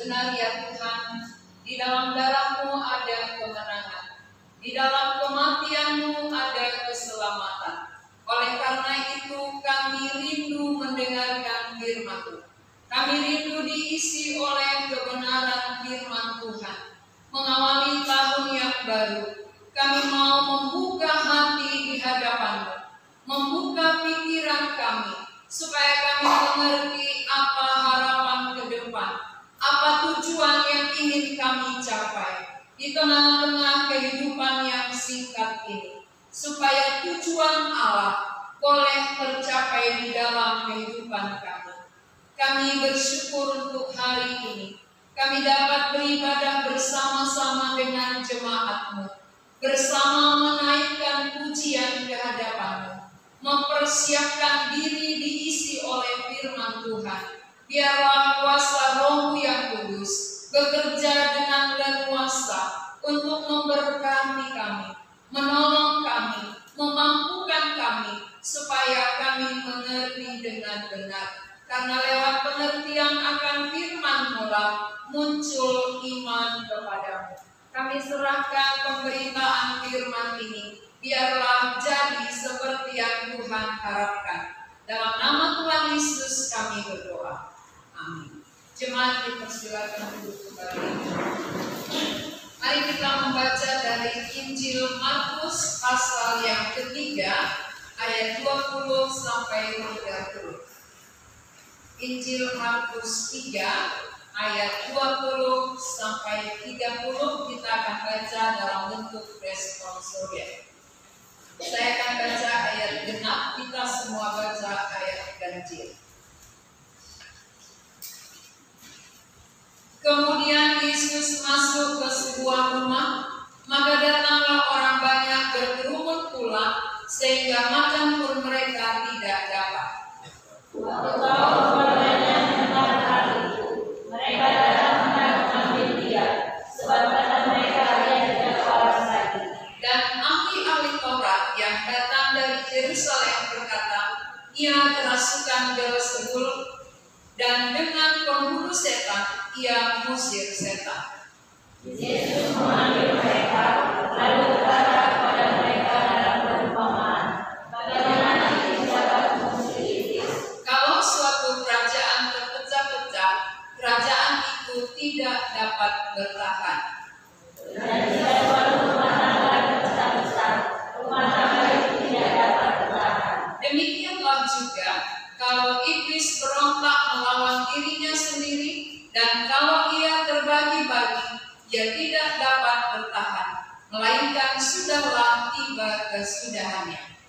Benar ya Tuhan, di dalam darah-Mu ada kemenangan, di dalam kematian-Mu ada keselamatan. Oleh karena itu kami rindu mendengarkan firman-Mu. Kami rindu diisi oleh kebenaran firman Tuhan. Mengawali tahun yang baru, kami mau membuka hati di hadapan-Mu, membuka pikiran kami, supaya kami mengerti apa harapan ke depan, apa tujuan yang ingin kami capai di tengah-tengah kehidupan yang singkat ini, supaya tujuan Allah boleh tercapai di dalam kehidupan kami. Kami bersyukur untuk hari ini. Kami dapat beribadah bersama-sama dengan jemaat-Mu, bersama menaikkan pujian ke hadapan-Mu, mempersiapkan diri diisi oleh firman Tuhan. Biarlah kuasa Roh-Mu yang kudus bekerja dengan leluasa untuk memberkati kami, menolong kami, memampukan kami, supaya kami mengerti dengan benar. Karena lewat pengertian akan firman-Mu muncul iman kepadamu. Kami serahkan pemberitaan firman ini, biarlah jadi seperti yang Tuhan harapkan. Dalam nama Tuhan Yesus kami berdoa. Amin. Jemaat dipersilakan duduk kembali. Mari kita membaca dari Injil Markus pasal yang ketiga, ayat 20 sampai 30. Injil Markus 3 ayat 20 sampai 30 kita akan baca dalam bentuk responsorial. Saya akan baca ayat genap, kita semua baca ayat ganjil. Kemudian Yesus masuk ke sebuah rumah, maka datanglah orang banyak berkerumun pula, sehingga makan pun mereka tidak dapat. Waktu tahu kepadanya tentang hal itu, mereka datang hendak mengambil Dia, sebab kata mereka Dia tidak waras lagi. Dan ahli-ahli Taurat yang datang dari Yerusalem berkata, Ia kerasukan Beelzebul, dan dengan pemburu setan Ia mengusir setan. Yesus memanggil mereka, lalu berkata kepada mereka dalam perumpamaan, bagaimana itu dapat mengusir iblis? Kalau suatu kerajaan terpecah-pecah, kerajaan itu tidak dapat bertahan. Dan jika suatu rumah tangga terpecah-pecah, rumah tangga itu tidak dapat bertahan. Demikianlah juga, kalau iblis berontak melawan dirinya sendiri, dan kalau ia terbagi-bagi, ia tidak dapat bertahan, melainkan sudahlah tiba kesudahannya.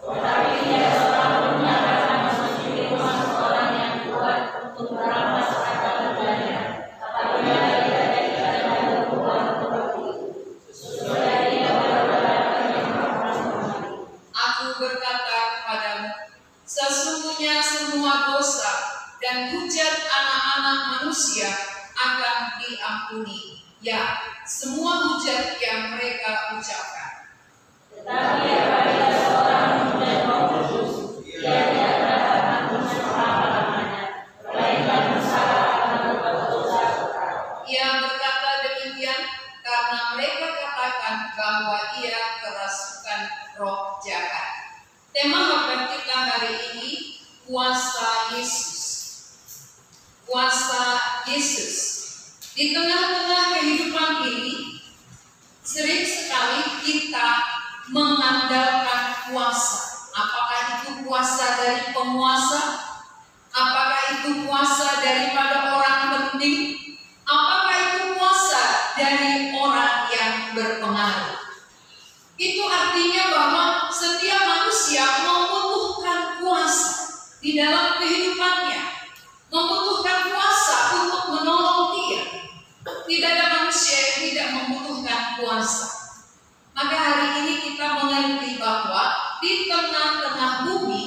Tetapi dia seorang pun yang akan memasuki rumah seorang yang kuat untuk merampas harta-hartanya, apabila dia tidak akan berbuat seperti itu, sesudah dia berkata yang merampas kembali. Aku berkata kepadamu, sesungguhnya semua dosa dan hujat anak-anak manusia akan diampuni, ya, semua hujat yang mereka ucapkan. Tetapi apabila seorang menghujat Roh Kudus, ia tidak dapat ampun selama-lamanya, melainkan bersalah akan berbuat dosa tetap. Ia berkata demikian karena mereka katakan bahwa ia kerasukan roh jahat. Tema khotbah kita hari ini, kuasa Yesus. Kuasa Yesus. Di tengah-tengah kehidupan ini, sering sekali kita mengandalkan kuasa. Apakah itu kuasa dari penguasa? Apakah itu kuasa daripada orang penting? Apakah itu kuasa dari orang yang berpengaruh? Itu artinya bahwa setiap manusia membutuhkan kuasa di dalam kehidupannya, membutuhkan kuasa untuk menolong dia. Tidak ada manusia yang tidak membutuhkan kuasa. Maka hari ini kita mengerti bahwa di tengah-tengah bumi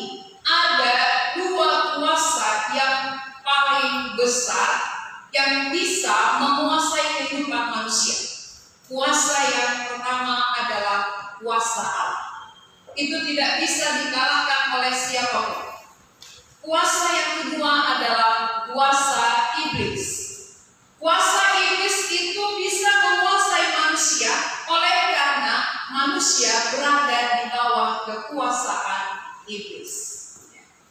ada dua kuasa yang paling besar yang bisa menguasai kehidupan manusia. Kuasa yang pertama adalah kuasa Allah. Itu tidak bisa dikalahkan oleh siapapun. Kuasa yang kedua adalah kuasa iblis. Kuasa iblis itu bisa menguasai manusia oleh karena manusia berada di bawah kekuasaan iblis.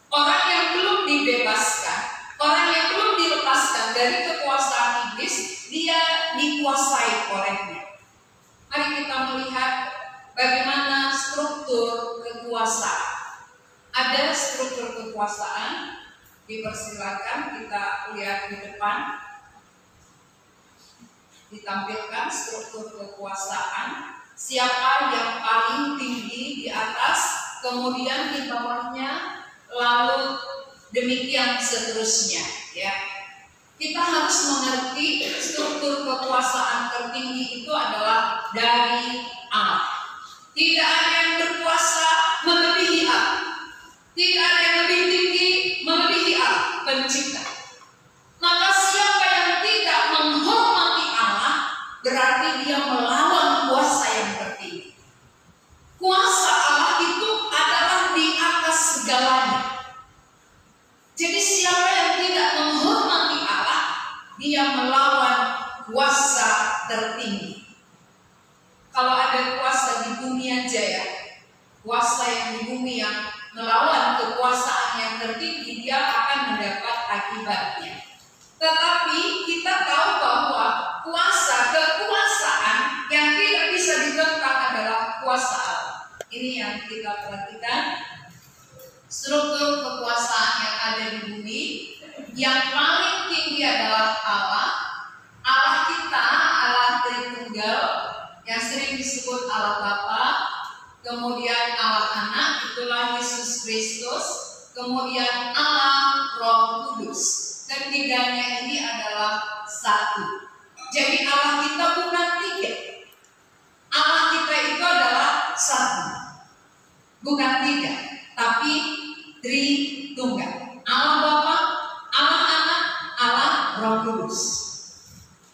Orang yang belum dibebaskan, orang yang belum dilepaskan dari kekuasaan iblis, dia dikuasai olehnya. Mari kita melihat bagaimana struktur kekuasaan. Ada struktur kekuasaan, dipersilakan kita lihat di depan. Ditampilkan struktur kekuasaan, siapa yang paling tinggi di atas, kemudian di bawahnya, lalu demikian seterusnya, ya. Kita harus mengerti struktur kekuasaan tertinggi itu adalah dari Allah. Tidak ada yang berkuasa melebihi Allah. Tidak ada yang lebih tinggi melebihi Allah, pencipta. Maka siapa yang tidak menghormati Allah, berarti dia melawan kuasa yang tertinggi. Kuasa Allah itu adalah di atas segalanya. Jadi siapa yang tidak menghormati Allah, dia melawan kuasa tertinggi. Kalau ada kuasa di dunia jaya, kuasa yang di bumi yang melawan kekuasaan yang tertinggi, dia akan mendapat akibatnya. Tetapi kita tahu bahwa kekuasaan yang tidak bisa ditentang adalah kuasa Allah. Ini yang kita perhatikan. Struktur kekuasaan yang ada di bumi, yang paling tinggi adalah Allah. Allah kita, Allah Tritunggal, yang sering disebut Allah Bapa, kemudian Allah Anak, itulah Yesus Kristus, kemudian Allah Roh Kudus. Ketiganya ini adalah satu. Jadi Allah kita bukan tiga. Allah kita itu adalah satu, bukan tiga, tapi Tritunggal. Allah Bapa, Allah Anak, Allah Roh Kudus.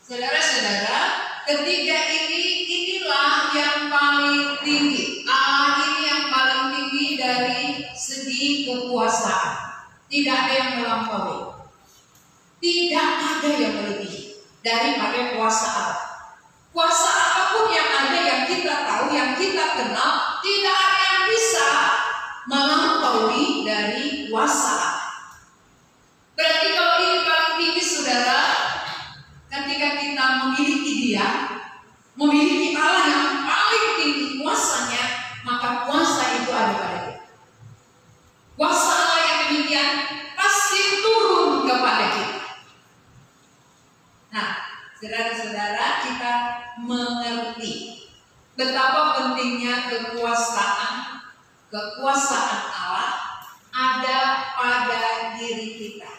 Saudara-saudara, ketiga inilah yang paling tinggi. Allah ini yang paling tinggi dari segi kekuasaan. Tidak ada yang melampaui. Tidak ada yang melebihi daripada kuasa Allah. Kuasa apapun yang ada, yang kita tahu, yang kita kenal, tidak ada yang bisa melampaui dari kuasa Allah. Berarti kalau ini paling tinggi, saudara, ketika kita memiliki Dia, memiliki Allah yang paling tinggi kuasanya, maka kuasa itu ada pada kita. Kuasa Allah yang demikian pasti turun kepada kita. Nah, saudara-saudara, kita mengerti betapa pentingnya kekuasaan Allah ada pada diri kita.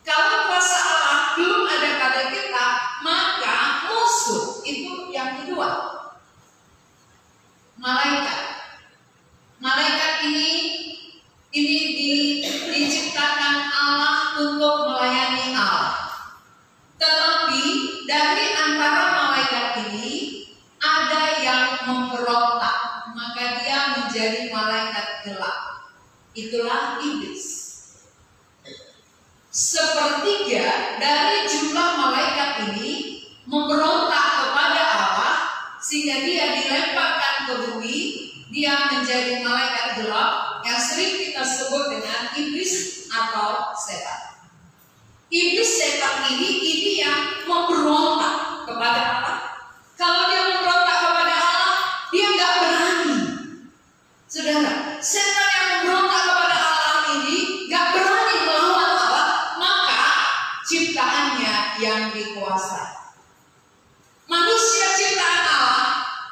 Kalau kuasa Allah belum ada pada kita, maka musuh itu yang kedua, malaikat. Malaikat ini diciptakan Allah untuk melayani Allah. Tetapi dari antara malaikat ini ada yang memberontak, maka dia menjadi malaikat gelap. Itulah iblis. Sepertiga dari jumlah malaikat ini memberontak kepada Allah, sehingga dia dilemparkan ke bumi. Dia menjadi malaikat gelap yang sering kita sebut dengan iblis atau setan. Iblis setan ini yang memberontak kepada Allah. Kalau dia memberontak kepada Allah, dia nggak berani. Saudara, setan yang memberontak kepada Allah ini nggak berani melawan Allah, maka ciptaannya yang dikuasai. Manusia ciptaan Allah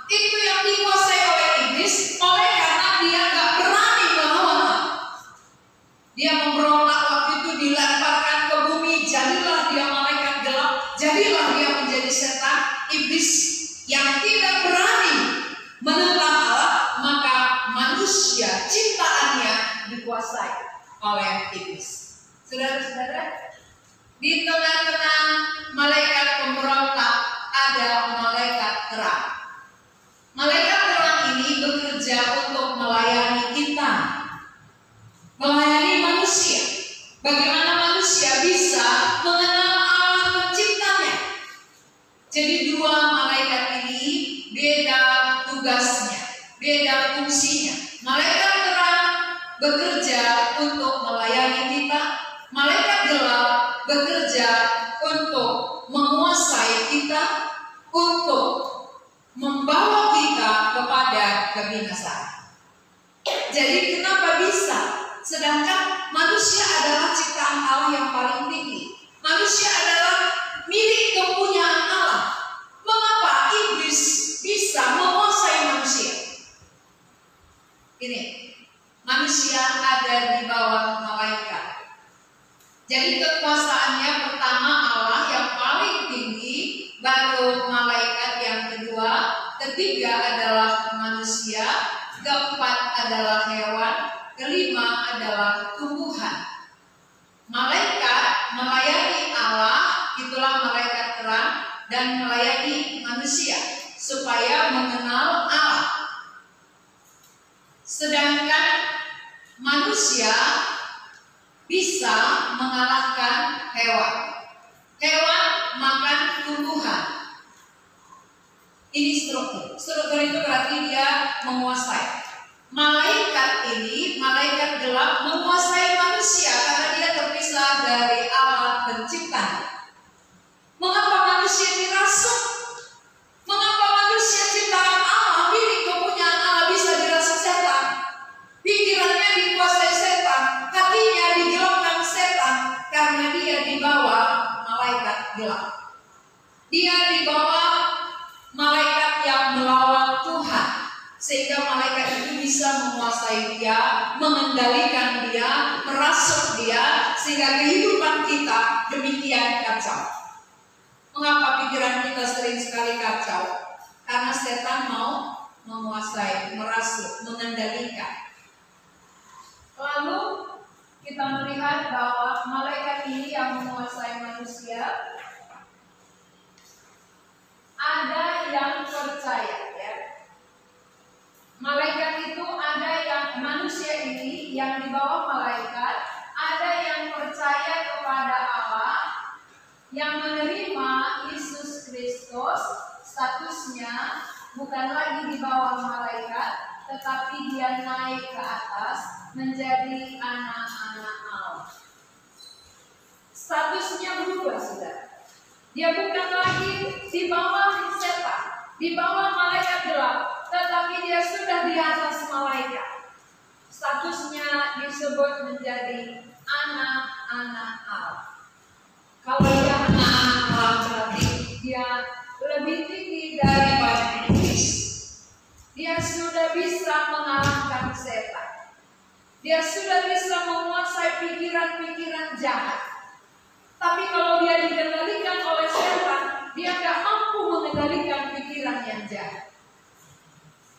itu yang dikuasai oleh iblis, oleh karena dia nggak berani melawan Allah. Dia memberontak waktu itu, dilemparkan ke bumi, jadilah dia malaikat gelap, jadilah dia menjadi setan, iblis yang tidak berani menentang Allah, maka manusia ciptaannya dikuasai oleh iblis. Saudara-saudara, di tengah-tengah malaikat pemberontak ada malaikat terang. Malaikat terang ini bekerja untuk melayani kita, melayani manusia. Bagaimana manusia bisa mengenal Allah penciptanya? Jadi dua malaikat ini beda tugasnya, beda fungsinya. Malaikat terang bekerja untuk melayani kita, malaikat gelap bekerja untuk menguasai kita, untuk membawa kita kepada kebinasaan. Jadi kenapa bisa? Sedangkan manusia adalah ciptaan Allah yang paling tinggi. Manusia adalah milik kepunyaan Allah. Mengapa iblis bisa menguasai manusia? Ini, manusia ada di bawah malaikat. Jadi kekuasaannya pertama Allah yang paling tinggi, baru malaikat yang kedua, ketiga adalah manusia, keempat adalah hewan, kelima adalah tumbuhan. Malaikat melayani Allah, itulah malaikat terang, dan melayani manusia supaya mengenal Allah. Sedangkan manusia bisa mengalahkan hewan. Hewan makan tumbuhan. Ini struktur. Struktur itu berarti dia menguasai. Malaikat ini, malaikat gelap menguasai manusia karena dia terpisah dari Allah penciptanya. Mengapa manusia dirasuk? Mengapa manusia ciptaan Allah, milik kepunyaan Allah, bisa dirasuk setan? Pikirannya dikuasai setan, hatinya digelapkan setan karena dia dibawa malaikat gelap. Dia dibawa malaikat yang melawan Tuhan, sehingga malaikat itu bisa menguasai dia, mengendalikan dia, merasuk dia, sehingga kehidupan kita demikian kacau. Mengapa pikiran kita sering sekali kacau? Karena setan mau menguasai, merasuk, mengendalikan. Lalu kita melihat bahwa malaikat ini yang menguasai manusia, ada yang percaya, ya. Malaikat itu ada yang, manusia ini yang di bawah malaikat, ada yang percaya kepada Allah, yang menerima Yesus Kristus, statusnya bukan lagi di bawah malaikat, tetapi dia naik ke atas menjadi anak-anak Allah. Statusnya berubah, saudara. Dia bukan lagi di bawah setan, di bawah malaikat gelap, tetapi dia sudah di atas malaikat. Statusnya disebut menjadi anak-anak Allah. Kalau dia anak-anak Allah, berarti dia lebih tinggi daripada iblis. Dia sudah bisa mengalahkan setan. Dia sudah bisa menguasai pikiran-pikiran jahat. Tapi kalau dia dikendalikan oleh setan, dia tidak mampu mengendalikan pikiran yang jahat.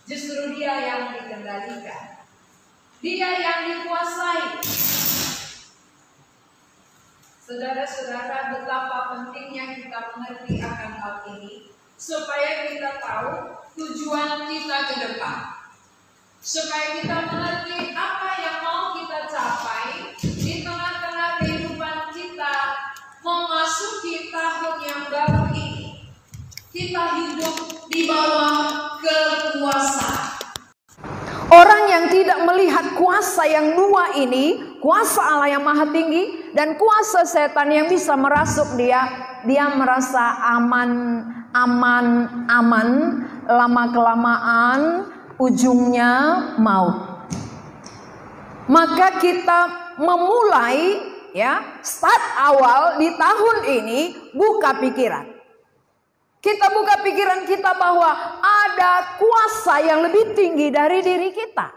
Justru dia yang dikendalikan. Dia yang dikuasai. Saudara-saudara, betapa pentingnya kita mengerti akan hal ini, supaya kita tahu tujuan kita ke depan. Supaya kita mengerti apa yang mau kita capai di tengah-tengah kehidupan kita memasuki tahun yang baru ini. Kita hidup di bawah kekuasaan. Orang yang tidak melihat kuasa yang dua ini, kuasa Allah yang maha tinggi dan kuasa setan yang bisa merasuk dia merasa aman, lama-kelamaan ujungnya maut. Maka kita memulai, ya, start awal di tahun ini, buka pikiran. Kita buka pikiran kita bahwa ada kuasa yang lebih tinggi dari diri kita,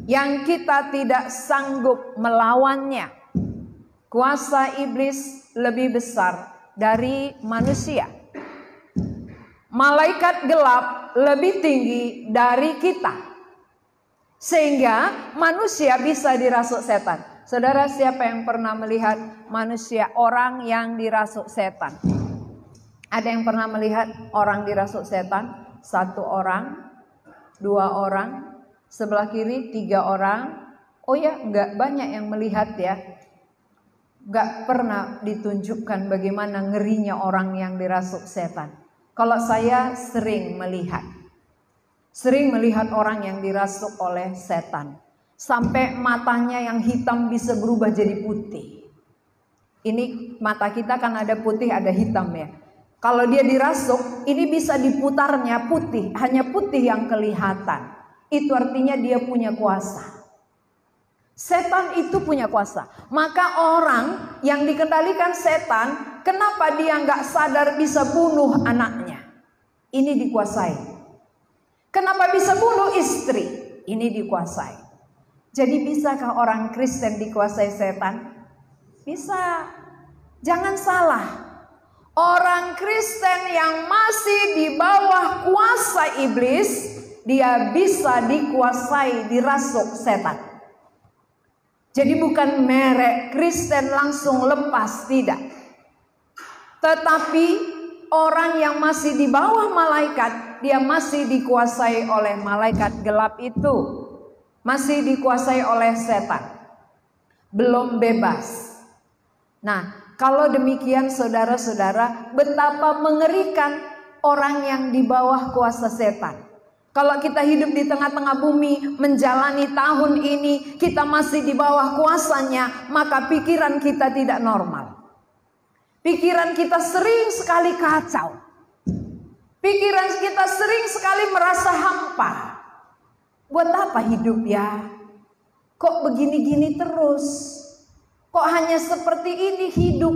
yang kita tidak sanggup melawannya. Kuasa iblis lebih besar dari manusia. Malaikat gelap lebih tinggi dari kita, sehingga manusia bisa dirasuk setan. Saudara, siapa yang pernah melihat manusia, orang yang dirasuk setan? Ada yang pernah melihat orang dirasuk setan? 1 orang, 2 orang, sebelah kiri 3 orang. Oh ya, enggak banyak yang melihat, ya. Enggak pernah ditunjukkan bagaimana ngerinya orang yang dirasuk setan. Kalau saya sering melihat orang yang dirasuk oleh setan. Sampai matanya yang hitam bisa berubah jadi putih. Ini mata kita kan ada putih ada hitam ya. Kalau dia dirasuk ini bisa diputarnya putih. Hanya putih yang kelihatan. Itu artinya dia punya kuasa. Setan itu punya kuasa. Maka orang yang dikendalikan setan, kenapa dia nggak sadar bisa bunuh anaknya? Ini dikuasai. Kenapa bisa bunuh istri? Ini dikuasai. Jadi bisakah orang Kristen dikuasai setan? Bisa. Jangan salah. Orang Kristen yang masih di bawah kuasa iblis, dia bisa dikuasai, dirasuk setan. Jadi bukan merek Kristen langsung lepas, tidak. Tetapi orang yang masih di bawah malaikat, dia masih dikuasai oleh malaikat gelap itu. Masih dikuasai oleh setan. Belum bebas. Nah, kalau demikian saudara-saudara, betapa mengerikan orang yang di bawah kuasa setan. Kalau kita hidup di tengah-tengah bumi, menjalani tahun ini, kita masih di bawah kuasanya, maka pikiran kita tidak normal. Pikiran kita sering sekali kacau. Pikiran kita sering sekali merasa hampa. Buat apa hidup ya? Kok begini-gini terus? Kok hanya seperti ini hidup?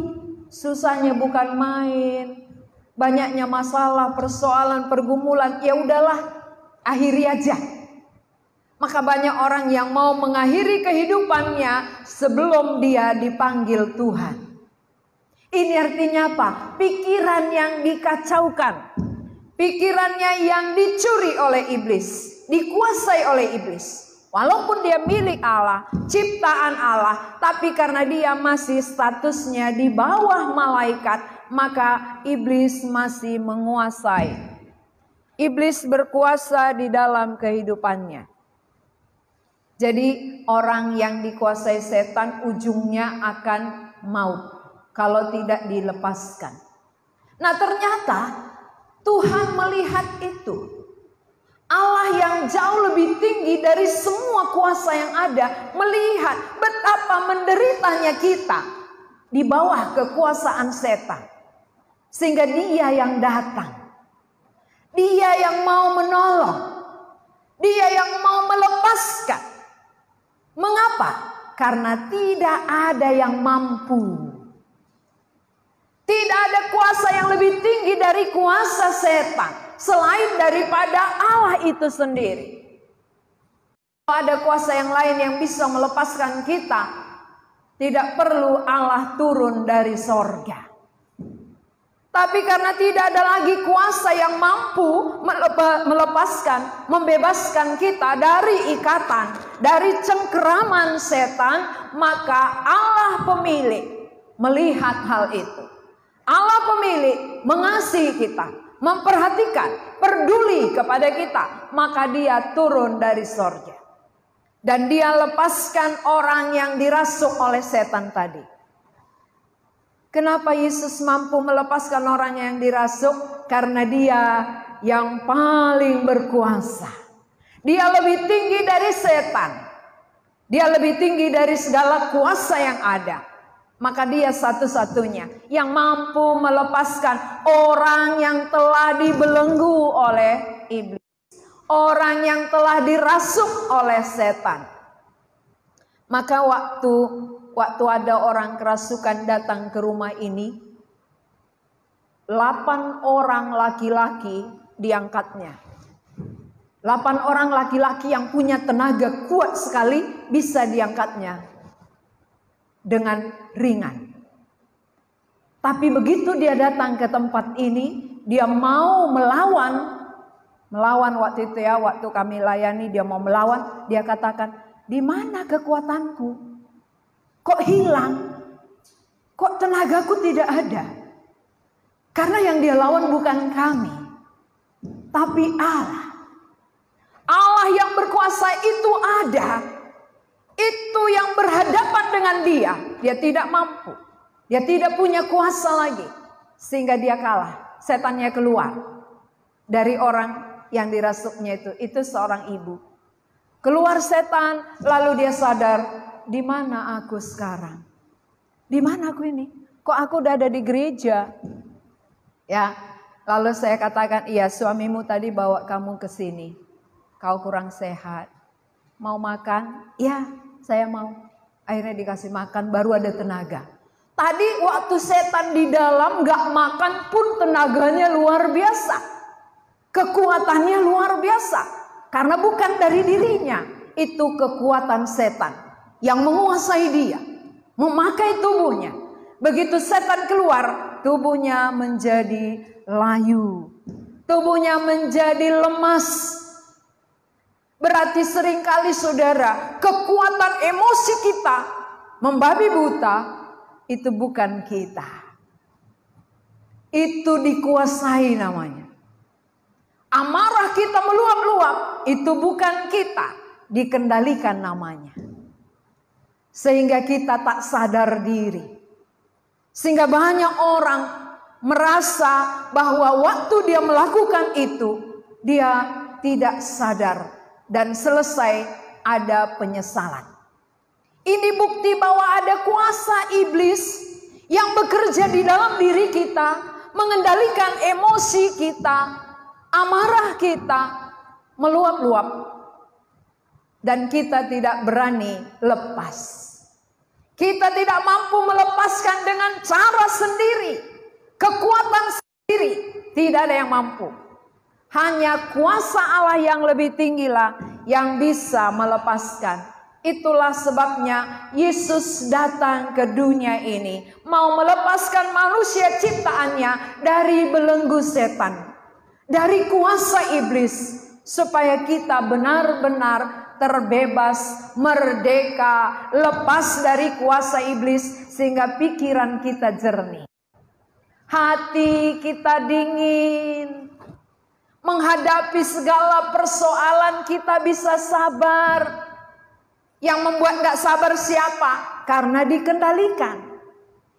Susahnya bukan main. Banyaknya masalah, persoalan, pergumulan. Ya udahlah. Akhiri aja. Maka banyak orang yang mau mengakhiri kehidupannya sebelum dia dipanggil Tuhan. Ini artinya apa? Pikiran yang dikacaukan. Pikirannya yang dicuri oleh iblis. Dikuasai oleh iblis. Walaupun dia milik Allah, ciptaan Allah. Tapi karena dia masih statusnya di bawah malaikat, maka iblis masih menguasai. Iblis berkuasa di dalam kehidupannya. Jadi orang yang dikuasai setan ujungnya akan maut kalau tidak dilepaskan. Nah ternyata Tuhan melihat itu. Allah yang jauh lebih tinggi dari semua kuasa yang ada melihat betapa menderitanya kita di bawah kekuasaan setan. Sehingga dia yang datang. Dia yang mau menolong. Dia yang mau melepaskan. Mengapa? Karena tidak ada yang mampu. Tidak ada kuasa yang lebih tinggi dari kuasa setan. Selain daripada Allah itu sendiri. Kalau ada kuasa yang lain yang bisa melepaskan kita, tidak perlu Allah turun dari sorga. Tapi karena tidak ada lagi kuasa yang mampu melepaskan, membebaskan kita dari ikatan, dari cengkeraman setan, maka Allah pemilik melihat hal itu. Allah pemilik mengasihi kita, memperhatikan, peduli kepada kita, maka dia turun dari sorga. Dan dia lepaskan orang yang dirasuk oleh setan tadi. Kenapa Yesus mampu melepaskan orang yang dirasuk? Karena dia yang paling berkuasa. Dia lebih tinggi dari setan. Dia lebih tinggi dari segala kuasa yang ada. Maka dia satu-satunya yang mampu melepaskan orang yang telah dibelenggu oleh iblis. Orang yang telah dirasuk oleh setan. Maka waktu ada orang kerasukan datang ke rumah ini, 8 orang laki-laki diangkatnya. 8 orang laki-laki yang punya tenaga kuat sekali bisa diangkatnya dengan ringan. Tapi begitu dia datang ke tempat ini, dia mau melawan waktu itu ya, waktu kami layani dia mau melawan, dia katakan, "Di mana kekuatanku? Kok hilang? Kok tenagaku tidak ada?" Karena yang dia lawan bukan kami, tapi Allah. Allah yang berkuasa itu ada. Itu yang berhadapan dengan dia. Dia tidak mampu. Dia tidak punya kuasa lagi. Sehingga dia kalah. setannya keluar dari orang yang dirasuknya itu seorang ibu. Keluar setan, lalu dia sadar, di mana aku sekarang? Di mana aku ini? Kok aku udah ada di gereja? Ya, lalu saya katakan, iya suamimu tadi bawa kamu ke sini. Kau kurang sehat. Mau makan? Ya, saya mau. Akhirnya dikasih makan, baru ada tenaga. Tadi waktu setan di dalam gak makan pun tenaganya luar biasa. Kekuatannya luar biasa. Karena bukan dari dirinya. Itu kekuatan setan yang menguasai dia. Memakai tubuhnya. Begitu setan keluar, tubuhnya menjadi layu. Tubuhnya menjadi lemas. Berarti seringkali saudara, kekuatan emosi kita membabi buta, itu bukan kita. Itu dikuasai namanya. Amarah kita meluap-luap, itu bukan kita, dikendalikan namanya. Sehingga kita tak sadar diri. Sehingga banyak orang merasa bahwa waktu dia melakukan itu, dia tidak sadar. Dan selesai ada penyesalan. Ini bukti bahwa ada kuasa iblis yang bekerja di dalam diri kita, mengendalikan emosi kita, amarah kita, meluap-luap. Dan kita tidak berani lepas. Kita tidak mampu melepaskan dengan cara sendiri. Kekuatan sendiri. Tidak ada yang mampu. Hanya kuasa Allah yang lebih tinggilah yang bisa melepaskan. Itulah sebabnya Yesus datang ke dunia ini. Mau melepaskan manusia ciptaannya dari belenggu setan. Dari kuasa iblis. Supaya kita benar-benar terbebas, merdeka, lepas dari kuasa iblis. Sehingga pikiran kita jernih. Hati kita dingin. Menghadapi segala persoalan kita bisa sabar. Yang membuat gak sabar siapa? Karena dikendalikan.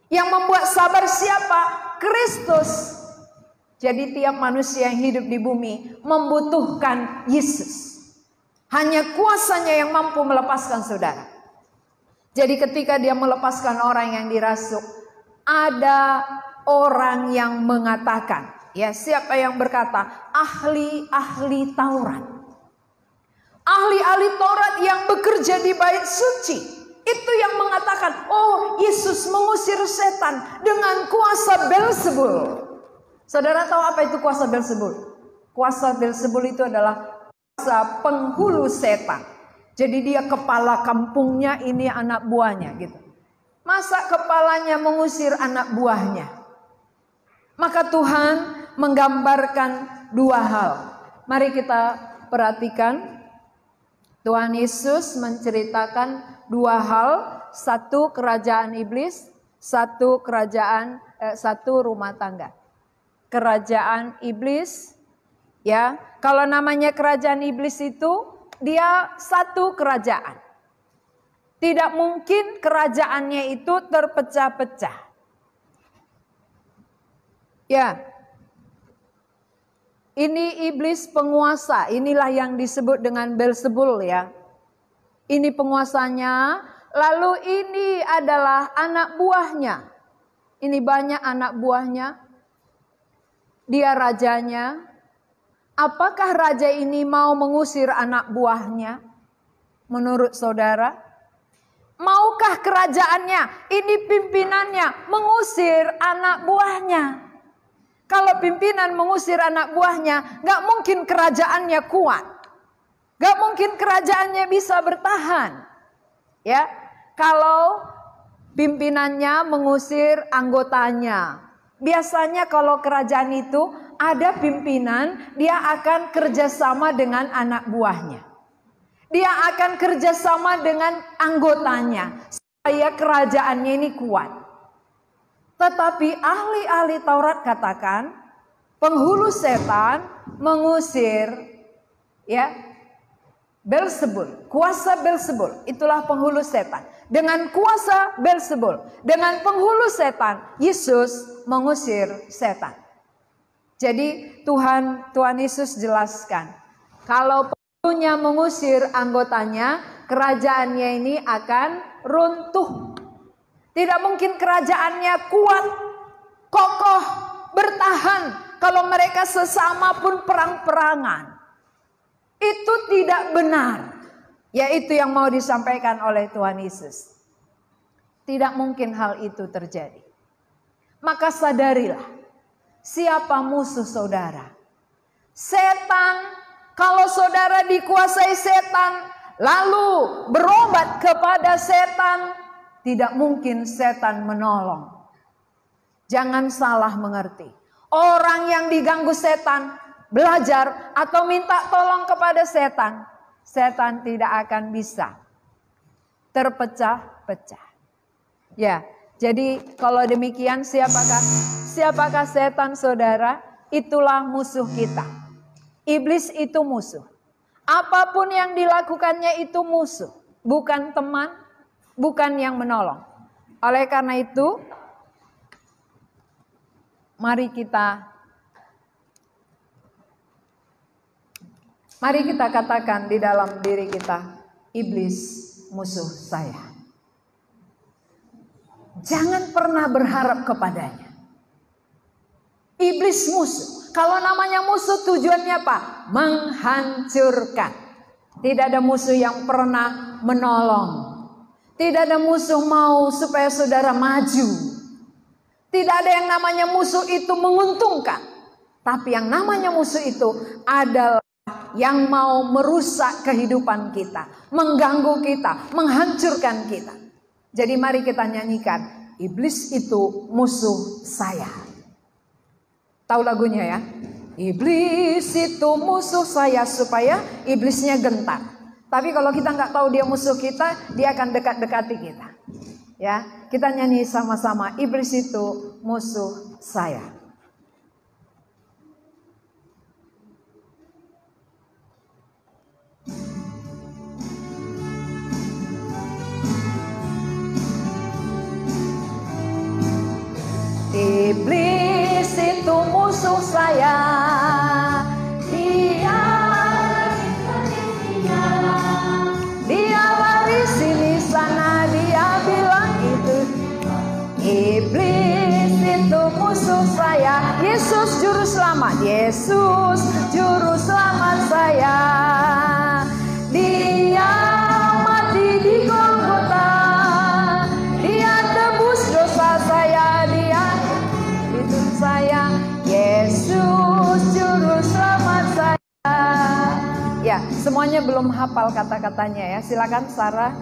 Yang membuat sabar siapa? Kristus. Jadi tiap manusia yang hidup di bumi membutuhkan Yesus. Hanya kuasanya yang mampu melepaskan saudara. Jadi ketika dia melepaskan orang yang dirasuk, ada orang yang mengatakan, ya siapa yang berkata? Ahli-ahli Taurat. Ahli-ahli Taurat yang bekerja di bait suci. Itu yang mengatakan, oh Yesus mengusir setan dengan kuasa Beelzebul. Saudara tahu apa itu kuasa Beelzebul? Kuasa Beelzebul itu adalah kuasa penghulu setan. Jadi dia kepala kampungnya, ini anak buahnya gitu. Masa kepalanya mengusir anak buahnya? Maka Tuhan menggambarkan dua hal. Mari kita perhatikan. Tuhan Yesus menceritakan dua hal. Satu kerajaan iblis, satu rumah tangga. Kerajaan iblis, ya. Kalau namanya kerajaan iblis itu, dia satu kerajaan. Tidak mungkin kerajaannya itu terpecah-pecah. Ya. Ini iblis penguasa, inilah yang disebut dengan Beelzebul ya. Ini penguasanya, lalu ini adalah anak buahnya. Ini banyak anak buahnya. Dia rajanya. Apakah raja ini mau mengusir anak buahnya? Menurut saudara? Maukah kerajaannya, ini pimpinannya mengusir anak buahnya? Kalau pimpinan mengusir anak buahnya, gak mungkin kerajaannya kuat. Gak mungkin kerajaannya bisa bertahan. Ya, kalau pimpinannya mengusir anggotanya. Biasanya kalau kerajaan itu ada pimpinan, dia akan kerjasama dengan anak buahnya. Dia akan kerjasama dengan anggotanya. Supaya kerajaannya ini kuat. Tetapi ahli-ahli Taurat katakan, penghulu setan mengusir ya Beelzebul, kuasa Beelzebul, itulah penghulu setan. Dengan kuasa Beelzebul, dengan penghulu setan, Yesus mengusir setan. Jadi Tuhan Yesus jelaskan, kalau perlunya mengusir anggotanya, kerajaannya ini akan runtuh. Tidak mungkin kerajaannya kuat, kokoh, bertahan kalau mereka sesama pun perang-perangan. Itu tidak benar. Yaitu yang mau disampaikan oleh Tuhan Yesus. Tidak mungkin hal itu terjadi. Maka sadarilah, siapa musuh saudara? Setan. Kalau saudara dikuasai setan, lalu berobat kepada setan, tidak mungkin setan menolong. Jangan salah mengerti. Orang yang diganggu setan, belajar atau minta tolong kepada setan, setan tidak akan bisa terpecah-pecah. Ya, jadi kalau demikian siapakah setan saudara? Itulah musuh kita. Iblis itu musuh. Apapun yang dilakukannya itu musuh. Bukan teman, bukan yang menolong. Oleh karena itu, mari kita katakan di dalam diri kita, iblis musuh saya. Jangan pernah berharap kepadanya. Iblis musuh. Kalau namanya musuh tujuannya apa? Menghancurkan. Tidak ada musuh yang pernah menolong. Tidak ada musuh mau supaya saudara maju. Tidak ada yang namanya musuh itu menguntungkan. Tapi yang namanya musuh itu adalah yang mau merusak kehidupan kita, mengganggu kita, menghancurkan kita. Jadi mari kita nyanyikan, iblis itu musuh saya. Tahu lagunya ya? Iblis itu musuh saya, supaya iblisnya gentar. Tapi kalau kita nggak tahu dia musuh kita, dia akan dekat-dekati kita. Ya, kita nyanyi sama-sama, iblis itu musuh saya. Iblis itu musuh saya. Dia lari sini sana, dia bilang itu. Iblis itu musuh saya. Yesus juru selamat, Yesus juru selamat saya. Dia mati di Golgota, dia tebus dosa saya, dia itu saya. Yesus juru selamat saya. Ya, semuanya belum hafal kata-katanya ya. Silakan Sarah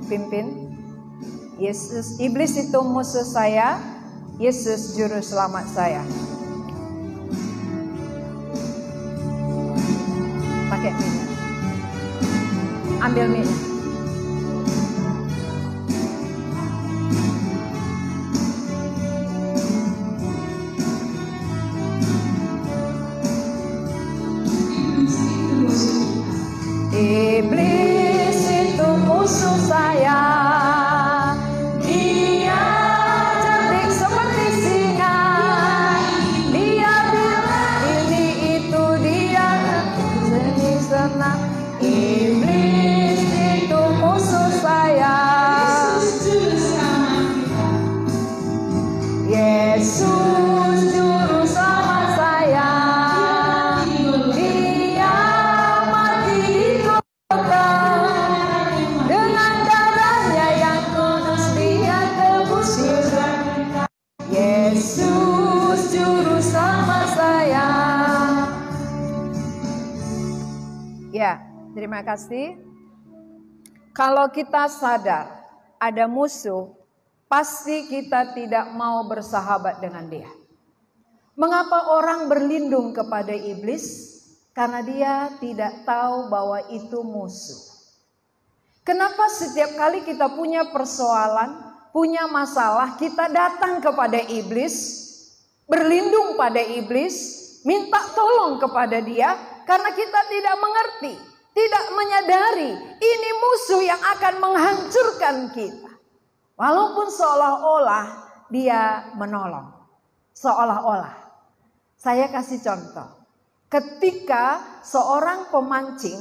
pimpin. Yesus, iblis itu musuh saya, Yesus juru selamat saya. Pakai minyak. Ambil minyak. Iblis itu musuh saya. Dia cerdik seperti singa. Dia bilang ini itu dia seni senang. Iblis itu musuh saya. Yesus juru selamat saya. Dia mati di Golgota, dengan darahnya yang kudus dia tebus dosa. Yesus juru selamat saya. Ya, terima kasih. Kalau kita sadar ada musuh, pasti kita tidak mau bersahabat dengan dia. Mengapa orang berlindung kepada iblis? Karena dia tidak tahu bahwa itu musuh. Kenapa setiap kali kita punya persoalan, punya masalah, kita datang kepada iblis, berlindung pada iblis, minta tolong kepada dia, karena kita tidak mengerti, tidak menyadari ini musuh yang akan menghancurkan kita. Walaupun seolah-olah dia menolong. Seolah-olah. Saya kasih contoh. Ketika seorang pemancing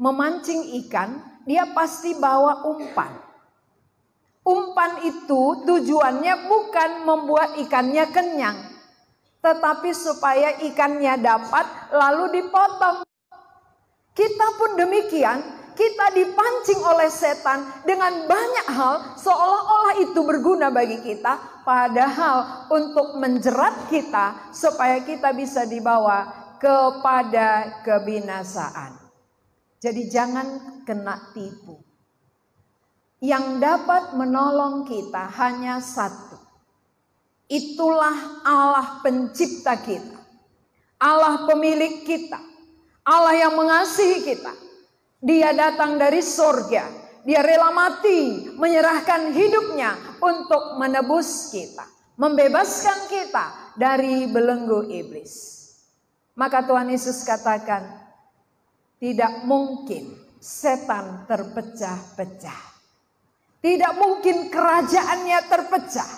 memancing ikan, dia pasti bawa umpan. Umpan itu tujuannya bukan membuat ikannya kenyang, tetapi supaya ikannya dapat lalu dipotong. Kita pun demikian, kita dipancing oleh setan dengan banyak hal seolah-olah itu berguna bagi kita, padahal untuk menjerat kita supaya kita bisa dibawa kepada kebinasaan. Jadi jangan kena tipu. Yang dapat menolong kita hanya satu. Itulah Allah pencipta kita. Allah pemilik kita. Allah yang mengasihi kita. Dia datang dari surga. Dia rela mati, menyerahkan hidupnya untuk menebus kita. Membebaskan kita dari belenggu iblis. Maka Tuhan Yesus katakan, tidak mungkin setan terpecah-pecah. Tidak mungkin kerajaannya terpecah.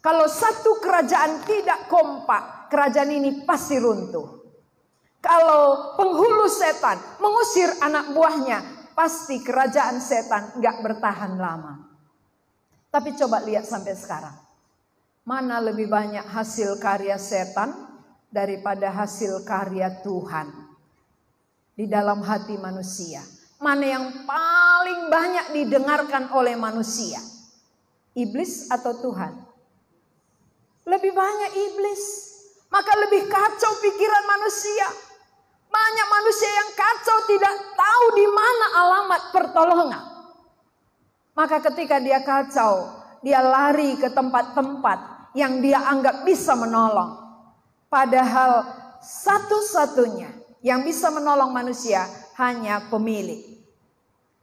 Kalau satu kerajaan tidak kompak, kerajaan ini pasti runtuh. Kalau penghulu setan mengusir anak buahnya, pasti kerajaan setan gak bertahan lama. Tapi coba lihat sampai sekarang. Mana lebih banyak hasil karya setan daripada hasil karya Tuhan di dalam hati manusia? Mana yang paling banyak didengarkan oleh manusia? Iblis atau Tuhan? Lebih banyak iblis. Maka lebih kacau pikiran manusia. Banyak manusia yang kacau, tidak tahu di mana alamat pertolongan. Maka ketika dia kacau, dia lari ke tempat-tempat yang dia anggap bisa menolong. Padahal satu-satunya yang bisa menolong manusia hanya pemilik.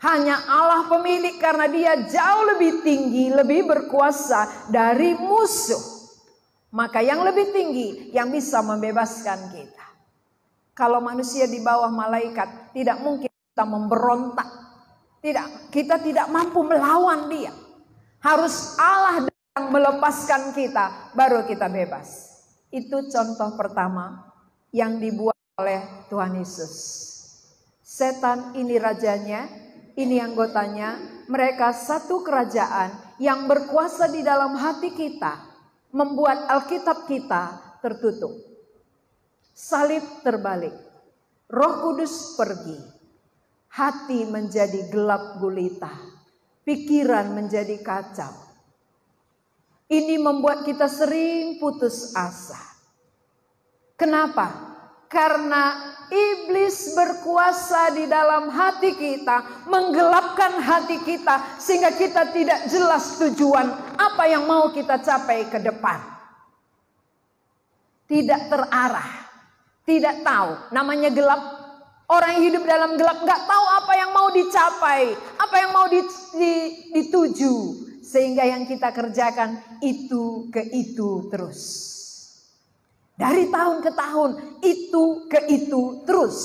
Hanya Allah pemilik, karena dia jauh lebih tinggi, lebih berkuasa dari musuh. Maka yang lebih tinggi yang bisa membebaskan kita. Kalau manusia di bawah malaikat, tidak mungkin kita memberontak. Kita tidak mampu melawan dia. Harus Allah datang melepaskan kita, baru kita bebas. Itu contoh pertama yang dibuat oleh Tuhan Yesus. Setan ini rajanya, ini anggotanya, mereka satu kerajaan yang berkuasa di dalam hati kita, membuat Alkitab kita tertutup. Salib terbalik, Roh Kudus pergi, hati menjadi gelap gulita, pikiran menjadi kacau. Ini membuat kita sering putus asa. Kenapa? Karena iblis berkuasa di dalam hati kita, menggelapkan hati kita sehingga kita tidak jelas tujuan apa yang mau kita capai ke depan. Tidak terarah, tidak tahu. Namanya gelap. Orang yang hidup dalam gelap gak tahu apa yang mau dicapai, apa yang mau dituju. Sehingga yang kita kerjakan itu ke itu terus. Dari tahun ke tahun, itu ke itu terus.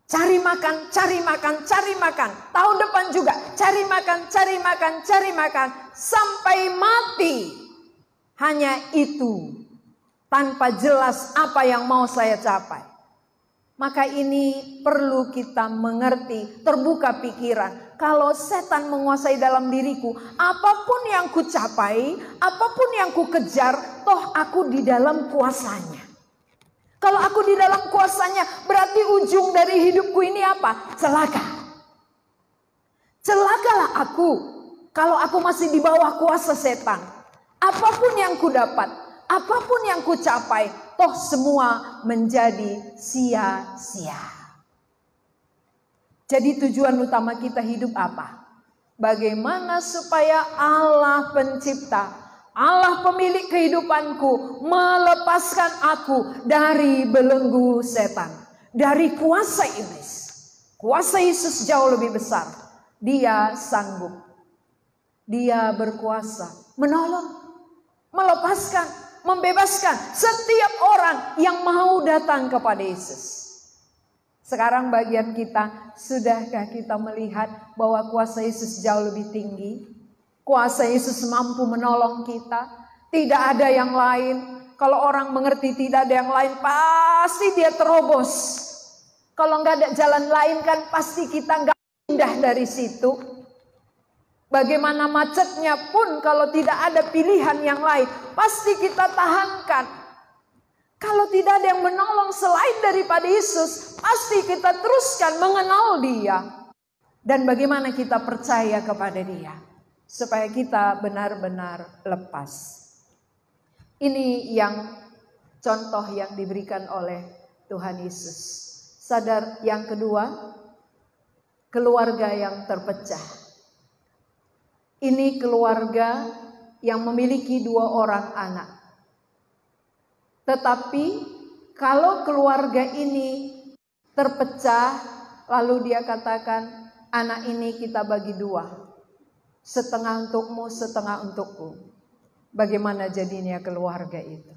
Cari makan, cari makan, cari makan. Tahun depan juga cari makan, cari makan, cari makan. Sampai mati. Hanya itu. Tanpa jelas apa yang mau saya capai. Maka ini perlu kita mengerti, terbuka pikiran. Kalau setan menguasai dalam diriku, apapun yang ku capai, apapun yang ku kejar, toh aku di dalam kuasanya. Kalau aku di dalam kuasanya, berarti ujung dari hidupku ini apa? Celaka. Celakalah aku kalau aku masih di bawah kuasa setan. Apapun yang ku dapat, apapun yang ku capai, toh semua menjadi sia-sia. Jadi tujuan utama kita hidup apa? Bagaimana supaya Allah pencipta, Allah pemilik kehidupanku, melepaskan aku dari belenggu setan, dari kuasa iblis. Kuasa Yesus jauh lebih besar. Dia sanggup. Dia berkuasa menolong, melepaskan, membebaskan setiap orang yang mau datang kepada Yesus. Sekarang bagian kita, sudahkah kita melihat bahwa kuasa Yesus jauh lebih tinggi? Kuasa Yesus mampu menolong kita. Tidak ada yang lain. Kalau orang mengerti tidak ada yang lain, pasti dia terobos. Kalau nggak ada jalan lain kan pasti kita nggak pindah dari situ. Bagaimana macetnya pun kalau tidak ada pilihan yang lain, pasti kita tahankan. Kalau tidak ada yang menolong selain daripada Yesus, pasti kita teruskan mengenal Dia. Dan bagaimana kita percaya kepada Dia, supaya kita benar-benar lepas. Ini yang contoh yang diberikan oleh Tuhan Yesus. Sadar yang kedua, keluarga yang terpecah. Ini keluarga yang memiliki 2 orang anak. Tetapi kalau keluarga ini terpecah, lalu dia katakan, anak ini kita bagi 2. Setengah untukmu, setengah untukku. Bagaimana jadinya keluarga itu?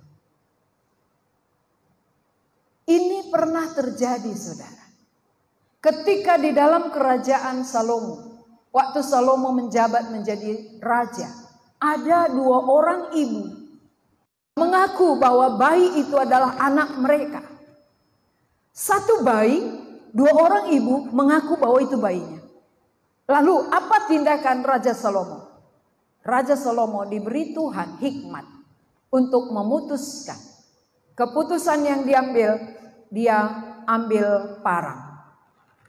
Ini pernah terjadi, saudara. Ketika di dalam kerajaan Salomo, waktu Salomo menjabat menjadi raja, ada 2 orang ibu mengaku bahwa bayi itu adalah anak mereka. Satu bayi, 2 orang ibu mengaku bahwa itu bayinya. Lalu apa tindakan Raja Salomo? Raja Salomo diberi Tuhan hikmat untuk memutuskan. Keputusan yang diambil, dia ambil parang.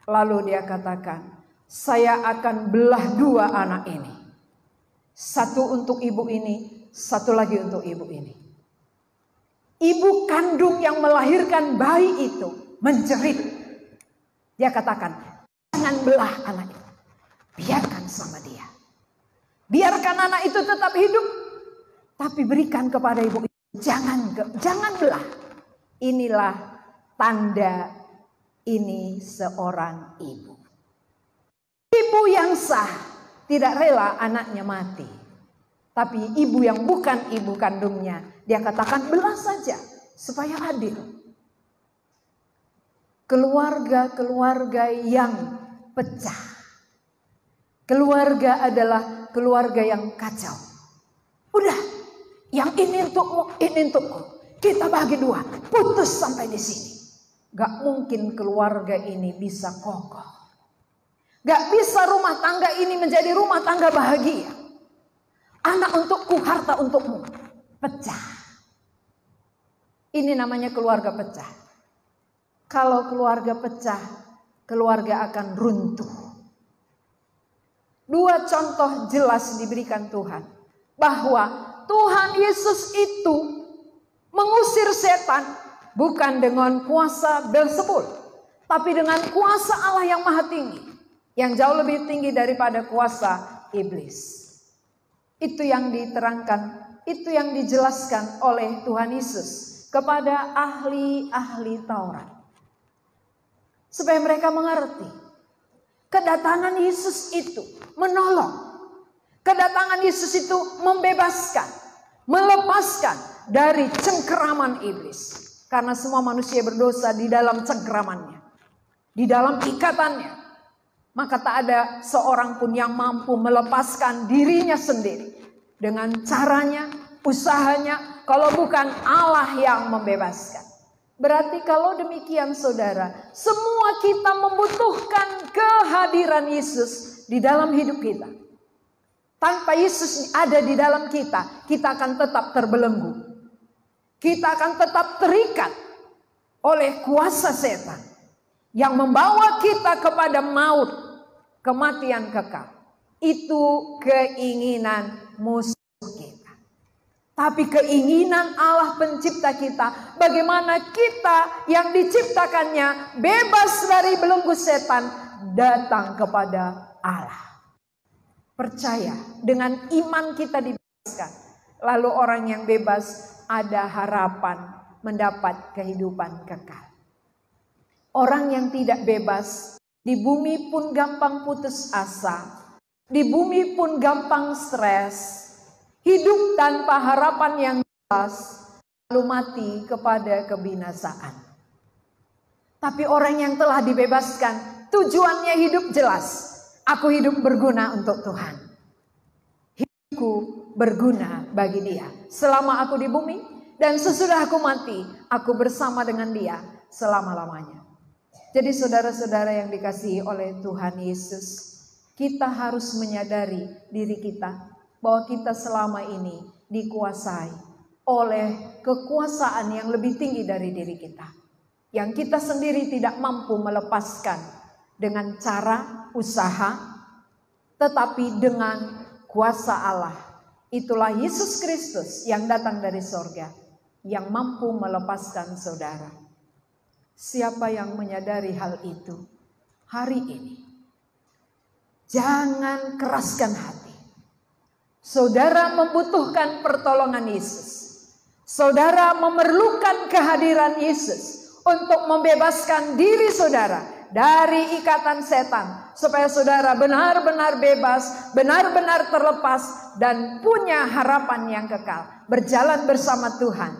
Lalu dia katakan, saya akan belah 2 anak ini. Satu untuk ibu ini, satu lagi untuk ibu ini. Ibu kandung yang melahirkan bayi itu menjerit. Dia katakan, jangan belah anak itu. Biarkan sama dia. Biarkan anak itu tetap hidup, tapi berikan kepada ibu itu. Jangan belah. Inilah tanda ini seorang ibu. Ibu yang sah tidak rela anaknya mati. Tapi ibu yang bukan ibu kandungnya, dia katakan belah saja supaya adil. Keluarga-keluarga yang pecah. Keluarga adalah keluarga yang kacau. Udah, yang ini untukmu, ini untukku. Kita bagi 2, putus sampai di sini. Gak mungkin keluarga ini bisa kokoh. Gak bisa rumah tangga ini menjadi rumah tangga bahagia. Anak untukku, harta untukmu. Pecah. Ini namanya keluarga pecah. Kalau keluarga pecah, keluarga akan runtuh. 2 contoh jelas diberikan Tuhan. Bahwa Tuhan Yesus itu mengusir setan bukan dengan kuasa Beelzebul, tapi dengan kuasa Allah yang maha tinggi. Yang jauh lebih tinggi daripada kuasa iblis. Itu yang diterangkan, itu yang dijelaskan oleh Tuhan Yesus kepada ahli-ahli Taurat. Supaya mereka mengerti. Kedatangan Yesus itu menolong. Kedatangan Yesus itu membebaskan, melepaskan dari cengkeraman iblis. Karena semua manusia berdosa di dalam cengkeramannya, di dalam ikatannya. Maka tak ada seorang pun yang mampu melepaskan dirinya sendiri. Dengan caranya, usahanya, kalau bukan Allah yang membebaskan. Berarti kalau demikian saudara, semua kita membutuhkan kehadiran Yesus di dalam hidup kita. Tanpa Yesus ada di dalam kita, kita akan tetap terbelenggu. Kita akan tetap terikat oleh kuasa setan yang membawa kita kepada maut, kematian kekal. Itu keinginan musuh kita. Tapi keinginan Allah pencipta kita, bagaimana kita yang diciptakannya bebas dari belenggu setan datang kepada Allah. Percaya dengan iman kita dibebaskan. Lalu orang yang bebas ada harapan mendapat kehidupan kekal. Orang yang tidak bebas di bumi pun gampang putus asa. Di bumi pun gampang stres. Hidup tanpa harapan yang jelas, lalu mati kepada kebinasaan. Tapi orang yang telah dibebaskan, tujuannya hidup jelas. Aku hidup berguna untuk Tuhan. Hidupku berguna bagi Dia. Selama aku di bumi, Dan sesudah aku mati, aku bersama dengan dia selama-lamanya. Jadi saudara-saudara yang dikasihi oleh Tuhan Yesus, kita harus menyadari diri kita bahwa kita selama ini dikuasai oleh kekuasaan yang lebih tinggi dari diri kita. Yang kita sendiri tidak mampu melepaskan dengan cara usaha, tetapi dengan kuasa Allah. Itulah Yesus Kristus yang datang dari sorga, yang mampu melepaskan saudara. Siapa yang menyadari hal itu hari ini? Jangan keraskan hati. Saudara membutuhkan pertolongan Yesus. Saudara memerlukan kehadiran Yesus untuk membebaskan diri saudara dari ikatan setan, supaya saudara benar-benar bebas, benar-benar terlepas, dan punya harapan yang kekal. Berjalan bersama Tuhan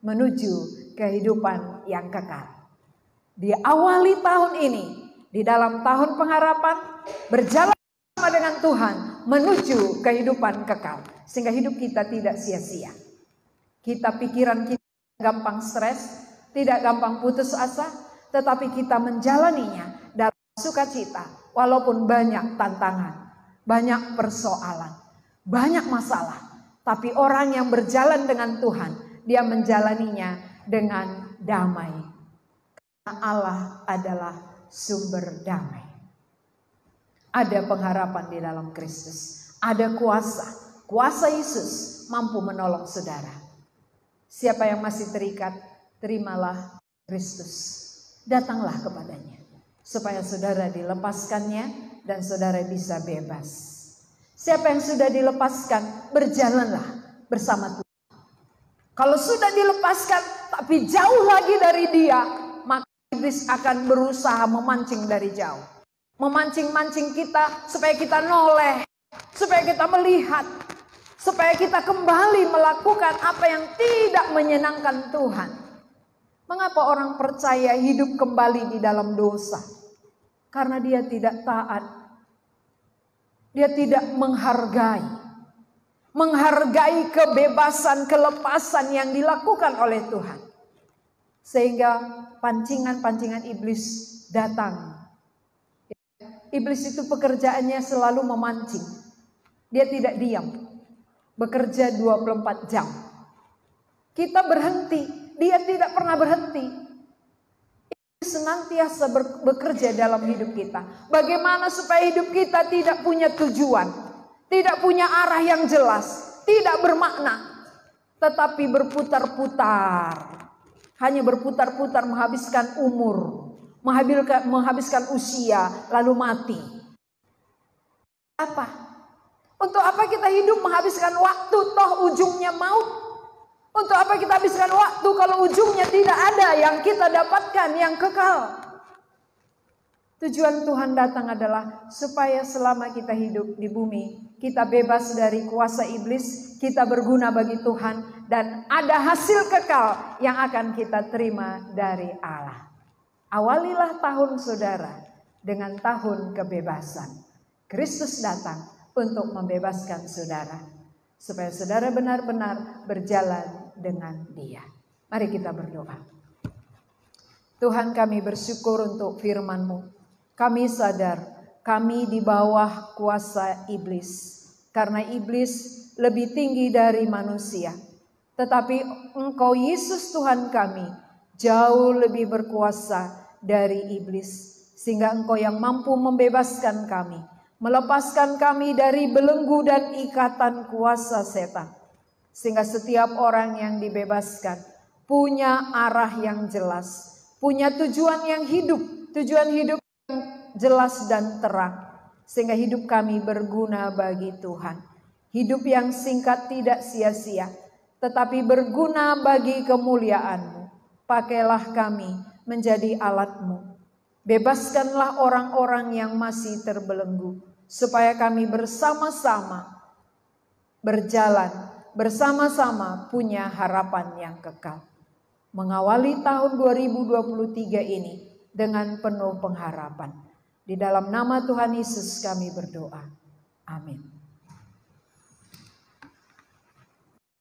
menuju kehidupan yang kekal. Diawali tahun ini, di dalam tahun pengharapan, berjalan bersama dengan Tuhan menuju kehidupan kekal. Sehingga hidup kita tidak sia-sia. Pikiran kita gampang stres, tidak gampang putus asa, tetapi kita menjalaninya dalam sukacita. Walaupun banyak tantangan, banyak persoalan, banyak masalah. Tapi orang yang berjalan dengan Tuhan, dia menjalaninya dengan damai. Karena Allah adalah sumber damai. Ada pengharapan di dalam Kristus. Ada kuasa. Kuasa Yesus mampu menolong saudara. Siapa yang masih terikat, terimalah Kristus. Datanglah kepadanya, supaya saudara dilepaskannya dan saudara bisa bebas. Siapa yang sudah dilepaskan, berjalanlah bersama Tuhan. Kalau sudah dilepaskan tapi jauh lagi dari dia, maka iblis akan berusaha memancing dari jauh. Memancing-mancing kita supaya kita noleh, supaya kita melihat, supaya kita kembali melakukan apa yang tidak menyenangkan Tuhan. Mengapa orang percaya hidup kembali di dalam dosa? Karena dia tidak taat. Dia tidak menghargai kebebasan, kelepasan yang dilakukan oleh Tuhan. Sehingga pancingan-pancingan iblis datang. Iblis itu pekerjaannya selalu memancing. Dia tidak diam. Bekerja 24 jam. Kita berhenti. Dia tidak pernah berhenti. Senantiasa bekerja dalam hidup kita. Bagaimana supaya hidup kita tidak punya tujuan, tidak punya arah yang jelas, tidak bermakna, tetapi berputar-putar. Hanya berputar-putar menghabiskan umur, menghabiskan usia, lalu mati. Apa? Untuk apa kita hidup menghabiskan waktu, toh ujungnya maut? Untuk apa kita habiskan waktu kalau ujungnya tidak ada yang kita dapatkan yang kekal? Tujuan Tuhan datang adalah supaya selama kita hidup di bumi, kita bebas dari kuasa iblis, kita berguna bagi Tuhan, dan ada hasil kekal yang akan kita terima dari Allah. Awalilah tahun saudara dengan tahun kebebasan. Kristus datang untuk membebaskan saudara, supaya saudara benar-benar berjalan dengan Dia. Mari kita berdoa. Tuhan, kami bersyukur untuk firman-Mu. Kami sadar kami di bawah kuasa iblis. Karena iblis lebih tinggi dari manusia. Tetapi Engkau Yesus Tuhan kami jauh lebih berkuasa dari iblis. Sehingga Engkau yang mampu membebaskan kami, melepaskan kami dari belenggu dan ikatan kuasa setan. Sehingga setiap orang yang dibebaskan punya arah yang jelas, punya tujuan yang hidup, tujuan hidup yang jelas dan terang. Sehingga hidup kami berguna bagi Tuhan. Hidup yang singkat tidak sia-sia, tetapi berguna bagi kemuliaan-Mu. Pakailah kami menjadi alat-Mu. Bebaskanlah orang-orang yang masih terbelenggu, supaya kami bersama-sama berjalan, bersama-sama punya harapan yang kekal. Mengawali tahun 2023 ini dengan penuh pengharapan. Di dalam nama Tuhan Yesus kami berdoa. Amin.